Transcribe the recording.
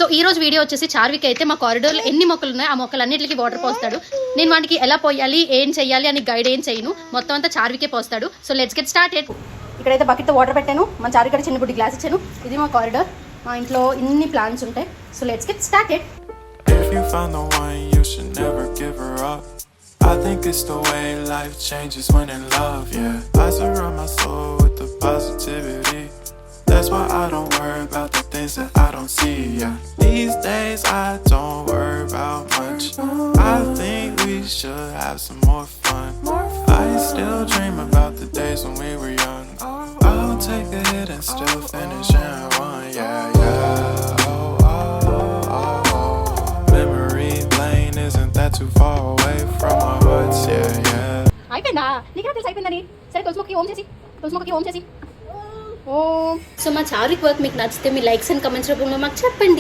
So ఈ రోజు video వచ్చేసి చార్విక్ అయితే మా కారిడోర్లో ఎన్ని మొక్కలు ఉన్నాయో ఆ మొక్కలన్నిటికీ వాటర్ పోస్తాడు. నేను వాటికి ఎలా పోయాలి ఏం చెయ్యాలి అని గైడ్ ఏం చేయను, మొత్తం అంతా చార్వికే పోస్తాడు. So let's get started. ఇక్కడైతే బకెట్తో వాటర్ పెట్టాను, మా చార్విక్ చిన్న బుడ్డి గ్లాస్ ఇచ్చాను. ఇది మా కారిడోర్, మా ఇంట్లో ఇన్ని ప్లాంట్స్ ఉంటాయి. So let's get started. If you found the one, you should never give her up. I think it's the way life changes when in love, yeah. I surround my soul with the positivity. That's why I don't worry about the things that I don't see, yeah. These days I don't worry about much. I think we should have some more fun. I still dream about the days when we were young. I'll take a hit and still finish and one, yeah, yeah. Oh, oh, oh, oh. Memory lane isn't that too far away from our hearts, yeah, yeah. అయిపోయిందా? నీకు తెలుసు అయిపోయిందని. సరే తులసిమొక్కకి ఓం చేసి ఓం. So మా Charvik work మీకు నచ్చితే మీ likes and comments రూపంలో మాకు చెప్పండి.